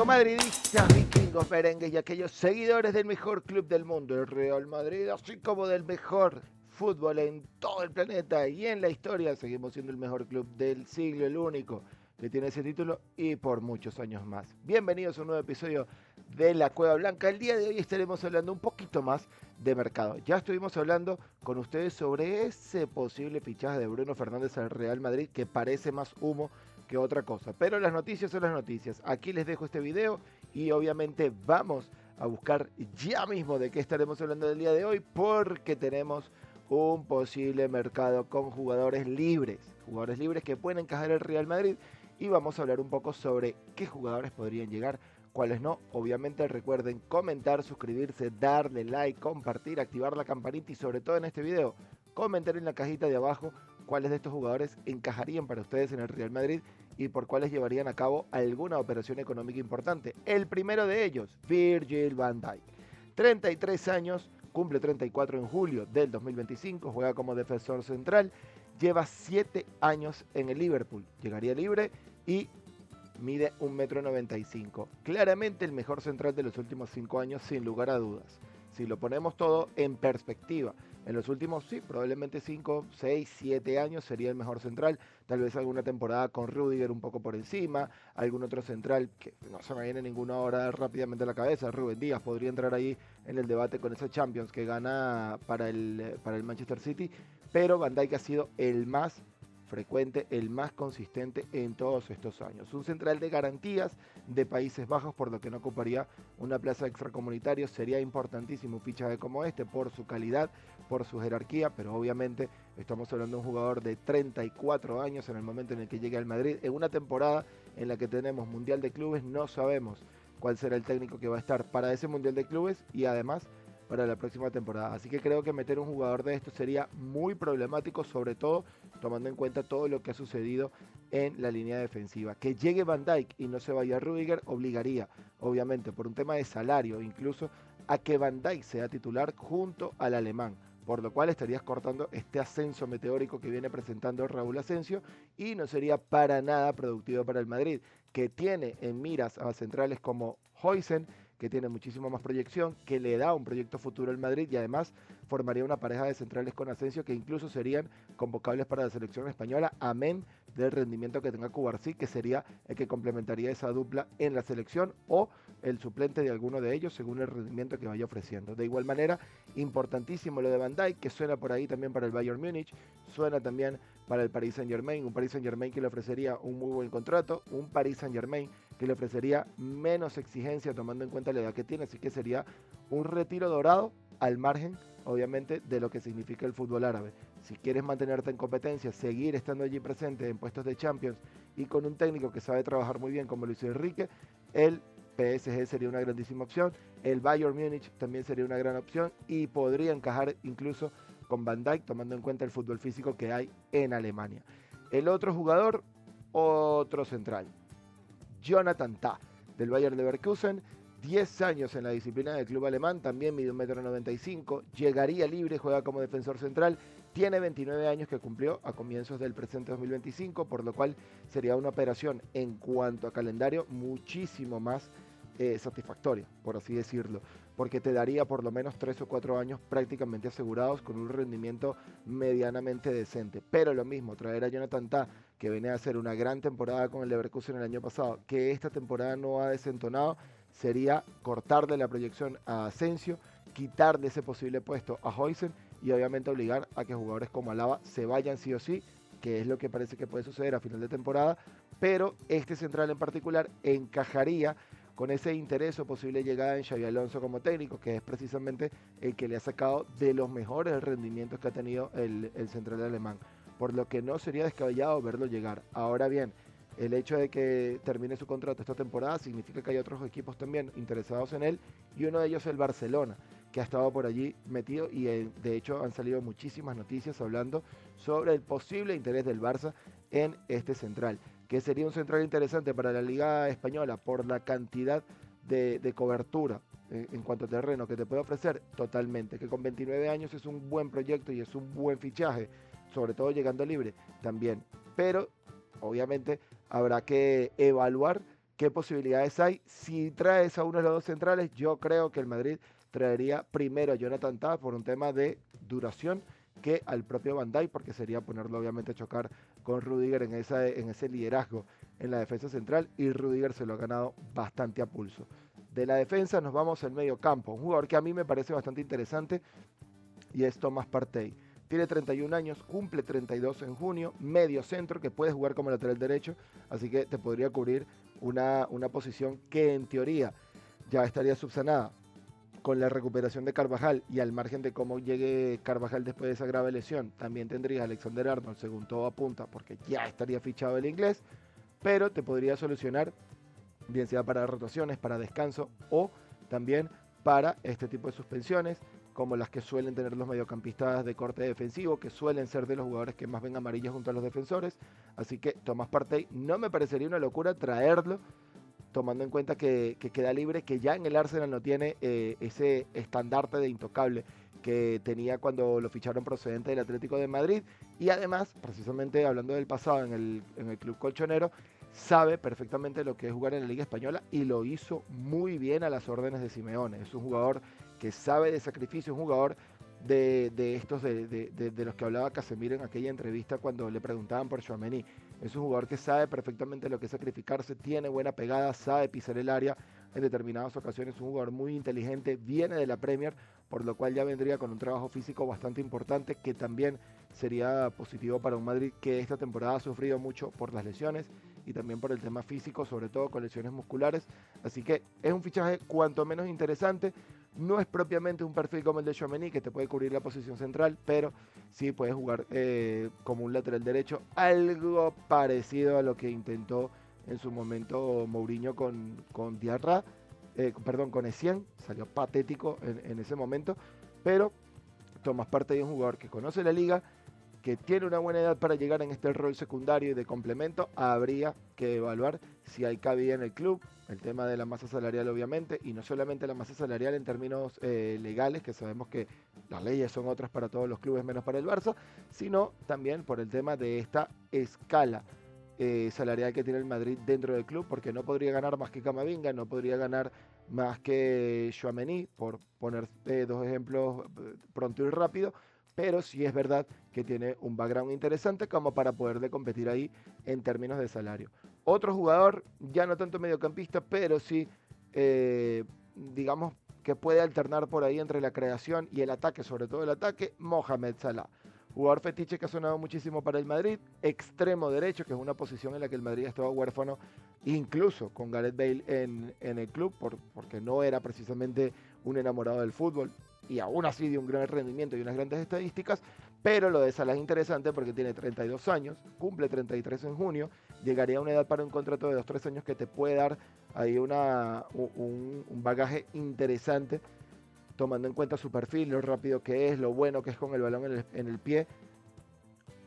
Madridistas, vikingos, merengues y aquellos seguidores del mejor club del mundo, el Real Madrid, así como del mejor fútbol en todo el planeta y en la historia, seguimos siendo el mejor club del siglo, el único que tiene ese título y por muchos años más. Bienvenidos a un nuevo episodio de La Cueva Blanca. El día de hoy estaremos hablando un poquito más de mercado. Ya estuvimos hablando con ustedes sobre ese posible fichaje de Bruno Fernández al Real Madrid que parece más humo que otra cosa. Pero las noticias son las noticias. Aquí les dejo este video y obviamente vamos a buscar ya mismo de qué estaremos hablando del día de hoy porque tenemos un posible mercado con jugadores libres que pueden encajar el Real Madrid y vamos a hablar un poco sobre qué jugadores podrían llegar, cuáles no. Obviamente recuerden comentar, suscribirse, darle like, compartir, activar la campanita y sobre todo en este video comentar en la cajita de abajo cuáles de estos jugadores encajarían para ustedes en el Real Madrid y por cuáles llevarían a cabo alguna operación económica importante. El primero de ellos, Virgil van Dijk. 33 años, cumple 34 en julio del 2025, juega como defensor central, lleva 7 años en el Liverpool, llegaría libre y mide 1,95 m. Claramente el mejor central de los últimos 5 años, sin lugar a dudas. Si lo ponemos todo en perspectiva, en los últimos, sí, probablemente 5, 6, 7 años sería el mejor central. Tal vez alguna temporada con Rudiger un poco por encima, algún otro central que no se me viene ninguno ahora rápidamente a la cabeza. Rubén Díaz podría entrar ahí en el debate con esa Champions que gana para el Manchester City, pero Van Dijk ha sido el más frecuente, el más consistente en todos estos años. Un central de garantías de Países Bajos, por lo que no ocuparía una plaza extracomunitario. Sería importantísimo un fichaje como este por su calidad, por su jerarquía, pero obviamente estamos hablando de un jugador de 34 años en el momento en el que llegue al Madrid, en una temporada en la que tenemos Mundial de Clubes. No sabemos cuál será el técnico que va a estar para ese Mundial de Clubes y además para la próxima temporada. Así que creo que meter un jugador de esto sería muy problemático, sobre todo tomando en cuenta todo lo que ha sucedido en la línea defensiva. Que llegue Van Dijk y no se vaya Rudiger obligaría, obviamente, por un tema de salario, incluso a que Van Dijk sea titular junto al alemán, por lo cual estarías cortando este ascenso meteórico que viene presentando Raúl Asensio y no sería para nada productivo para el Madrid, que tiene en miras a centrales como Huijsen, que tiene muchísima más proyección, que le da un proyecto futuro al Madrid y además formaría una pareja de centrales con Asensio que incluso serían convocables para la selección española, amén del rendimiento que tenga Cubarsí, que sería el que complementaría esa dupla en la selección o el suplente de alguno de ellos según el rendimiento que vaya ofreciendo. De igual manera, importantísimo lo de Van Dijk, que suena por ahí también para el Bayern Múnich, suena también para el Paris Saint-Germain, un Paris Saint-Germain que le ofrecería un muy buen contrato, un Paris Saint-Germain que le ofrecería menos exigencia tomando en cuenta la edad que tiene, así que sería un retiro dorado al margen, obviamente, de lo que significa el fútbol árabe. Si quieres mantenerte en competencia, seguir estando allí presente en puestos de Champions y con un técnico que sabe trabajar muy bien como Luis Enrique, el PSG sería una grandísima opción, el Bayern Múnich también sería una gran opción y podría encajar incluso con Van Dijk tomando en cuenta el fútbol físico que hay en Alemania. El otro jugador, otro central, Jonathan Tah, del Bayer Leverkusen, 10 años en la disciplina del club alemán, también mide 1,95 m, llegaría libre, juega como defensor central, tiene 29 años que cumplió a comienzos del presente 2025, por lo cual sería una operación en cuanto a calendario muchísimo más satisfactoria, por así decirlo, porque te daría por lo menos 3 o 4 años prácticamente asegurados con un rendimiento medianamente decente. Pero lo mismo, traer a Jonathan Tah, que viene a hacer una gran temporada con el Leverkusen el año pasado, que esta temporada no ha desentonado, sería cortarle la proyección a Asensio, quitarle ese posible puesto a Huijsen y obviamente obligar a que jugadores como Alaba se vayan sí o sí, que es lo que parece que puede suceder a final de temporada, pero este central en particular encajaría con ese interés o posible llegada en Xabi Alonso como técnico, que es precisamente el que le ha sacado de los mejores rendimientos que ha tenido el central alemán, por lo que no sería descabellado verlo llegar. Ahora bien, el hecho de que termine su contrato esta temporada significa que hay otros equipos también interesados en él y uno de ellos es el Barcelona, que ha estado por allí metido y de hecho han salido muchísimas noticias hablando sobre el posible interés del Barça en este central, que sería un central interesante para la Liga Española por la cantidad de cobertura en cuanto a terreno que te puede ofrecer totalmente, que con 29 años es un buen proyecto y es un buen fichaje, sobre todo llegando libre también, pero obviamente habrá que evaluar qué posibilidades hay. Si traes a uno de los dos centrales, yo creo que el Madrid traería primero a Jonathan Tah por un tema de duración que al propio Van Dijk, porque sería ponerlo obviamente a chocar con Rudiger en ese liderazgo en la defensa central, y Rudiger se lo ha ganado bastante a pulso. De la defensa nos vamos al medio campo, un jugador que a mí me parece bastante interesante y es Thomas Partey. Tiene 31 años, cumple 32 en junio, medio centro que puede jugar como lateral derecho, así que te podría cubrir una posición que en teoría ya estaría subsanada con la recuperación de Carvajal y al margen de cómo llegue Carvajal después de esa grave lesión. También tendría a Alexander Arnold, según todo apunta, porque ya estaría fichado el inglés, pero te podría solucionar, bien sea para rotaciones, para descanso o también para este tipo de suspensiones, como las que suelen tener los mediocampistas de corte defensivo, que suelen ser de los jugadores que más ven amarillas junto a los defensores. Así que Thomas Partey no me parecería una locura traerlo, tomando en cuenta que queda libre, que ya en el Arsenal no tiene ese estandarte de intocable que tenía cuando lo ficharon procedente del Atlético de Madrid, y además, precisamente hablando del pasado en el club colchonero, sabe perfectamente lo que es jugar en la Liga Española y lo hizo muy bien a las órdenes de Simeone. Es un jugador que sabe de sacrificio, un jugador de estos de los que hablaba Casemiro en aquella entrevista cuando le preguntaban por Tchouaméni. Es un jugador que sabe perfectamente lo que es sacrificarse, tiene buena pegada, sabe pisar el área en determinadas ocasiones, es un jugador muy inteligente, viene de la Premier, por lo cual ya vendría con un trabajo físico bastante importante, que también sería positivo para un Madrid que esta temporada ha sufrido mucho por las lesiones y también por el tema físico, sobre todo con lesiones musculares. Así que es un fichaje cuanto menos interesante. No es propiamente un perfil como el de Tchouaméni, que te puede cubrir la posición central, pero sí puede jugar como un lateral derecho, algo parecido a lo que intentó en su momento Mourinho con Diarra, con Essien. Salió patético en ese momento, pero Thomas Partey es un jugador que conoce la liga, que tiene una buena edad para llegar en este rol secundario y de complemento. Habría que evaluar si hay cabida en el club, el tema de la masa salarial obviamente, y no solamente la masa salarial en términos legales, que sabemos que las leyes son otras para todos los clubes menos para el Barça, sino también por el tema de esta escala salarial que tiene el Madrid dentro del club, porque no podría ganar más que Camavinga, no podría ganar más que Tchouaméni, por poner dos ejemplos pronto y rápido, pero sí es verdad que tiene un background interesante como para poderle competir ahí en términos de salario. Otro jugador, ya no tanto mediocampista, pero sí, digamos que puede alternar por ahí entre la creación y el ataque, sobre todo el ataque, Mohamed Salah. Jugador fetiche que ha sonado muchísimo para el Madrid, extremo derecho, que es una posición en la que el Madrid estaba huérfano, incluso con Gareth Bale en el club, porque no era precisamente un enamorado del fútbol, y aún así de un gran rendimiento y unas grandes estadísticas, pero lo de Salah es interesante porque tiene 32 años, cumple 33 en junio, llegaría a una edad para un contrato de 2-3 años que te puede dar ahí un bagaje interesante, tomando en cuenta su perfil, lo rápido que es, lo bueno que es con el balón en el pie.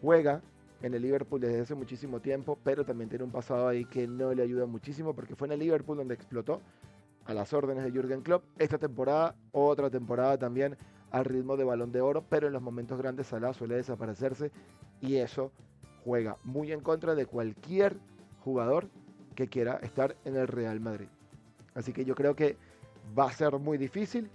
Juega en el Liverpool desde hace muchísimo tiempo, pero también tiene un pasado ahí que no le ayuda muchísimo, porque fue en el Liverpool donde explotó a las órdenes de Jürgen Klopp. Esta temporada, otra temporada también al ritmo de Balón de Oro, pero en los momentos grandes Salah suele desaparecerse, y eso juega muy en contra de cualquier jugador que quiera estar en el Real Madrid. Así que yo creo que va a ser muy difícil.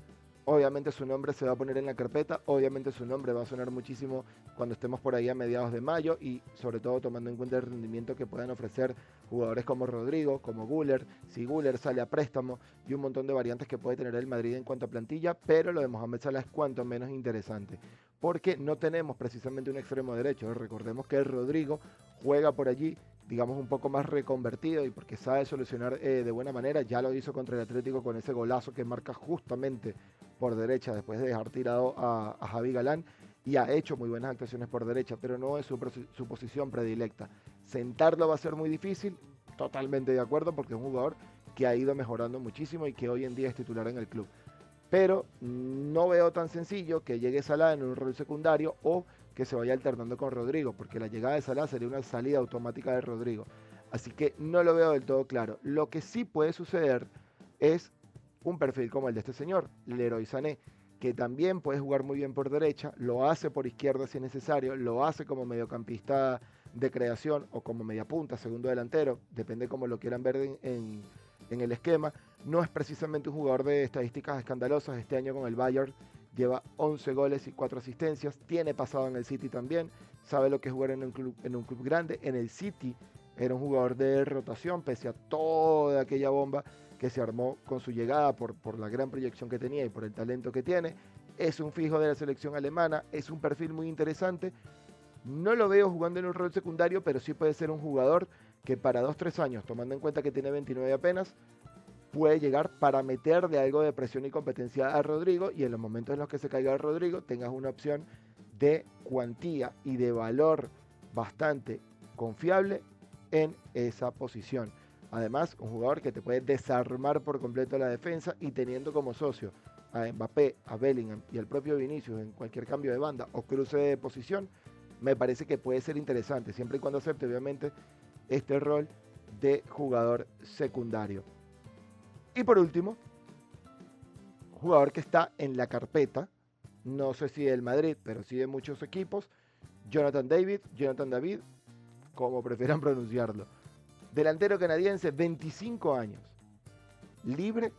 Obviamente su nombre se va a poner en la carpeta, obviamente su nombre va a sonar muchísimo cuando estemos por ahí a mediados de mayo, y sobre todo tomando en cuenta el rendimiento que puedan ofrecer jugadores como Rodrigo, como Güler, si Güler sale a préstamo, y un montón de variantes que puede tener el Madrid en cuanto a plantilla. Pero lo de Mohamed Salah es cuanto menos interesante, porque no tenemos precisamente un extremo derecho. Recordemos que Rodrigo juega por allí, digamos, un poco más reconvertido, y porque sabe solucionar de buena manera. Ya lo hizo contra el Atlético con ese golazo que marca justamente por derecha después de dejar tirado a Javi Galán, y ha hecho muy buenas actuaciones por derecha, pero no es su posición predilecta. Sentarlo va a ser muy difícil, totalmente de acuerdo, porque es un jugador que ha ido mejorando muchísimo y que hoy en día es titular en el club. Pero no veo tan sencillo que llegue Salah en un rol secundario o que se vaya alternando con Rodrigo, porque la llegada de Salah sería una salida automática de Rodrigo. Así que no lo veo del todo claro. Lo que sí puede suceder es un perfil como el de este señor, Leroy Sané, que también puede jugar muy bien por derecha, lo hace por izquierda si es necesario, lo hace como mediocampista de creación o como mediapunta, segundo delantero, depende cómo lo quieran ver en el esquema. No es precisamente un jugador de estadísticas escandalosas. Este año con el Bayern lleva 11 goles y 4 asistencias. Tiene pasado en el City también. Sabe lo que es jugar en un club grande. En el City era un jugador de rotación, pese a toda aquella bomba que se armó con su llegada por la gran proyección que tenía y por el talento que tiene. Es un fijo de la selección alemana. Es un perfil muy interesante. No lo veo jugando en un rol secundario, pero sí puede ser un jugador que para 2-3 años, tomando en cuenta que tiene 29 apenas, puede llegar para meterle algo de presión y competencia a Rodrigo, y en los momentos en los que se caiga Rodrigo tengas una opción de cuantía y de valor bastante confiable en esa posición. Además, un jugador que te puede desarmar por completo la defensa, y teniendo como socio a Mbappé, a Bellingham y al propio Vinicius en cualquier cambio de banda o cruce de posición, me parece que puede ser interesante, siempre y cuando acepte obviamente este rol de jugador secundario. Y por último, jugador que está en la carpeta, no sé si del Madrid, pero sí de muchos equipos, Jonathan David, como prefieran pronunciarlo. Delantero canadiense, 25 años, libre,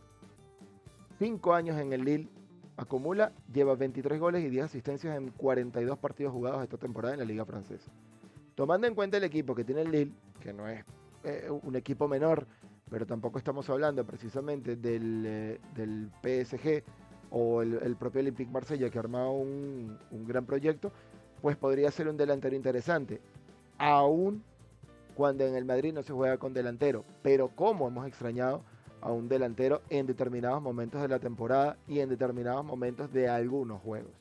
5 años en el Lille, acumula, lleva 23 goles y 10 asistencias en 42 partidos jugados esta temporada en la Liga Francesa. Tomando en cuenta el equipo que tiene el Lille, que no es un equipo menor, pero tampoco estamos hablando precisamente del PSG o el propio Olympique Marsella, que ha armado un gran proyecto, pues podría ser un delantero interesante, aún cuando en el Madrid no se juega con delantero. Pero como hemos extrañado a un delantero en determinados momentos de la temporada y en determinados momentos de algunos juegos.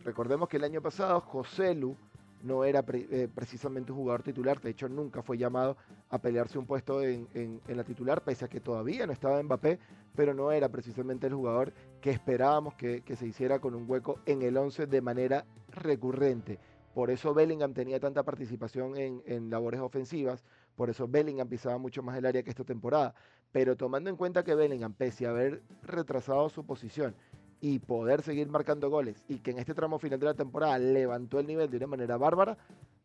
Recordemos que el año pasado Joselu no era precisamente un jugador titular, de hecho nunca fue llamado a pelearse un puesto en la titular, pese a que todavía no estaba Mbappé, pero no era precisamente el jugador que esperábamos que se hiciera con un hueco en el 11 de manera recurrente. Por eso Bellingham tenía tanta participación en labores ofensivas, por eso Bellingham pisaba mucho más el área que esta temporada. Pero tomando en cuenta que Bellingham, pese a haber retrasado su posición y poder seguir marcando goles, y que en este tramo final de la temporada levantó el nivel de una manera bárbara,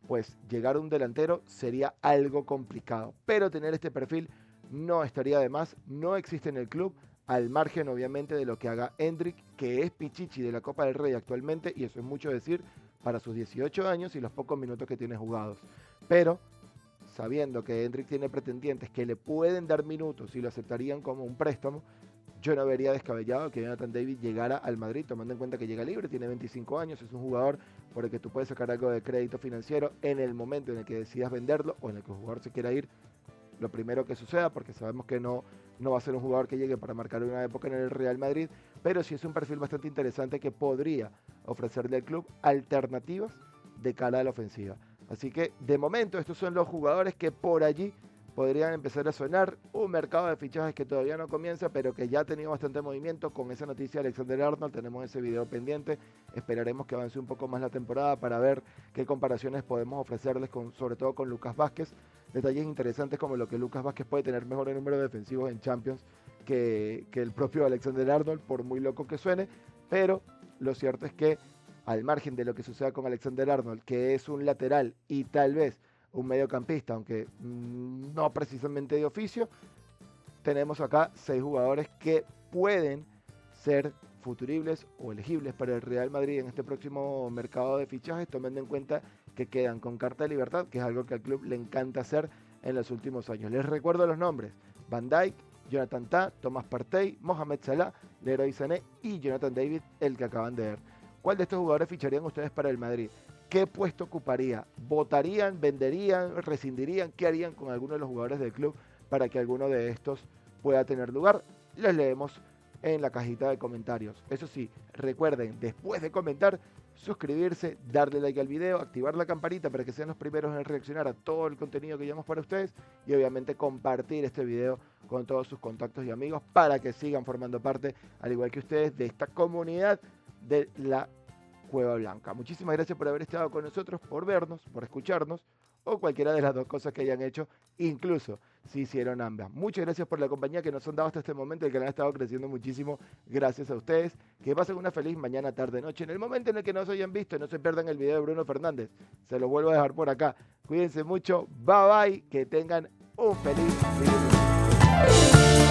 pues llegar a un delantero sería algo complicado. Pero tener este perfil no estaría de más, no existe en el club, al margen obviamente de lo que haga Endrick, que es Pichichi de la Copa del Rey actualmente, y eso es mucho decir para sus 18 años y los pocos minutos que tiene jugados. Pero sabiendo que Endrick tiene pretendientes que le pueden dar minutos y lo aceptarían como un préstamo, yo no vería descabellado que Jonathan David llegara al Madrid, tomando en cuenta que llega libre, tiene 25 años, es un jugador por el que tú puedes sacar algo de crédito financiero en el momento en el que decidas venderlo o en el que el jugador se quiera ir, lo primero que suceda, porque sabemos que no va a ser un jugador que llegue para marcar una época en el Real Madrid, pero sí es un perfil bastante interesante que podría ofrecerle al club alternativas de cara a la ofensiva. Así que de momento estos son los jugadores que por allí podrían empezar a sonar. Un mercado de fichajes que todavía no comienza, pero que ya ha tenido bastante movimiento. Con esa noticia de Alexander-Arnold tenemos ese video pendiente. Esperaremos que avance un poco más la temporada para ver qué comparaciones podemos ofrecerles, sobre todo con Lucas Vázquez. Detalles interesantes como lo que Lucas Vázquez puede tener mejor en número defensivos en Champions que el propio Alexander-Arnold, por muy loco que suene. Pero lo cierto es que al margen de lo que suceda con Alexander-Arnold, que es un lateral y tal vez un mediocampista, aunque no precisamente de oficio, tenemos acá 6 jugadores que pueden ser futuribles o elegibles para el Real Madrid en este próximo mercado de fichajes, tomando en cuenta que quedan con carta de libertad, que es algo que al club le encanta hacer en los últimos años. Les recuerdo los nombres: Van Dijk, Jonathan Tah, Thomas Partey, Mohamed Salah, Leroy Sané y Jonathan David, el que acaban de ver. ¿Cuál de estos jugadores ficharían ustedes para el Madrid? ¿Qué puesto ocuparía? ¿Votarían, venderían, rescindirían? ¿Qué harían con alguno de los jugadores del club para que alguno de estos pueda tener lugar? Les leemos en la cajita de comentarios. Eso sí, recuerden, después de comentar, suscribirse, darle like al video, activar la campanita para que sean los primeros en reaccionar a todo el contenido que llevamos para ustedes, y obviamente compartir este video con todos sus contactos y amigos para que sigan formando parte, al igual que ustedes, de esta comunidad de la Cueva Blanca. Muchísimas gracias por haber estado con nosotros, por vernos, por escucharnos, o cualquiera de las dos cosas que hayan hecho, incluso si hicieron ambas. Muchas gracias por la compañía que nos han dado hasta este momento. El canal ha estado creciendo muchísimo gracias a ustedes. Que pasen una feliz mañana, tarde, noche. En el momento en el que nos hayan visto, no se pierdan el video de Bruno Fernández. Se lo vuelvo a dejar por acá. Cuídense mucho. Bye bye. Que tengan un feliz fin de semana.